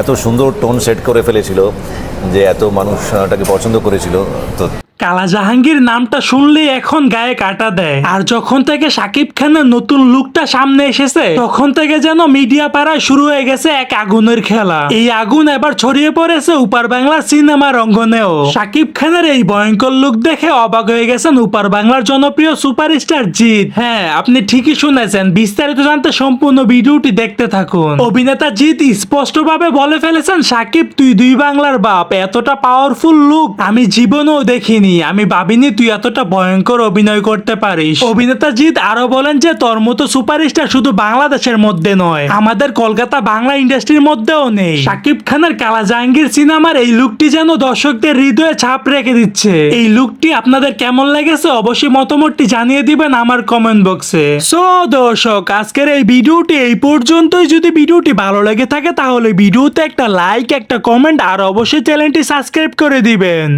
এত সুন্দর tone set করে ফেলেছিল যে এত মানুষ তাকে পছন্দ করেছিল। তো কালা জাহাঙ্গীর নামটা শুনলে এখন গায়ে কাটা দেয়। আর যখন থেকে শাকিব খানের নতুন লুকটা সামনে এসেছে তখন থেকে যেন মিডিয়া পাড়ায় শুরু হয়ে গেছে এক আগুনের খেলা। এই আগুন এবার ছড়িয়ে পড়েছে উপার বাংলার সিনেমার অঙ্গনেও। শাকিব খানের এই ভয়ঙ্কর লুক দেখে অবাক হয়ে গেছেন উপার বাংলার জনপ্রিয় সুপারস্টার জিৎ। হ্যাঁ, আপনি ঠিকই শুনেছেন। বিস্তারিত জানতে সম্পূর্ণ ভিডিওটি দেখতে থাকুন। অভিনেতা জিৎ স্পষ্টভাবে বলে ফেলেছেন, শাকিব তুই দুই বাংলার বাপ। এতটা পাওয়ারফুল লুক আমি জীবনেও দেখিনি। আমি ভাবিনি তুই এতটা ভয়ঙ্কর অভিনয় করতে পারিস। অভিনেতা জিৎ আরো বলেন যে তোর মতো সুপারস্টার শুধু বাংলাদেশের মধ্যে নয়, আমাদের কলকাতা বাংলা ইন্ডাস্ট্রির মধ্যেও নেই। শাকিব খানের কালা জাহাঙ্গীর সিনেমার এই লুকটি যেন দর্শকদের হৃদয়ে ছাপ রেখে দিচ্ছে। এই লুকটি আপনাদের কেমন লেগেছে অবশ্যই মতামতটি জানিয়ে দিবেন আমার কমেন্ট বক্সে। সো দর্শক, আজকের এই ভিডিওটি এই পর্যন্তই। যদি ভিডিওটি ভালো লেগে থাকে তাহলে ভিডিওতে একটা লাইক, একটা কমেন্ট আর অবশ্যই চ্যানেলটি সাবস্ক্রাইব করে দিবেন।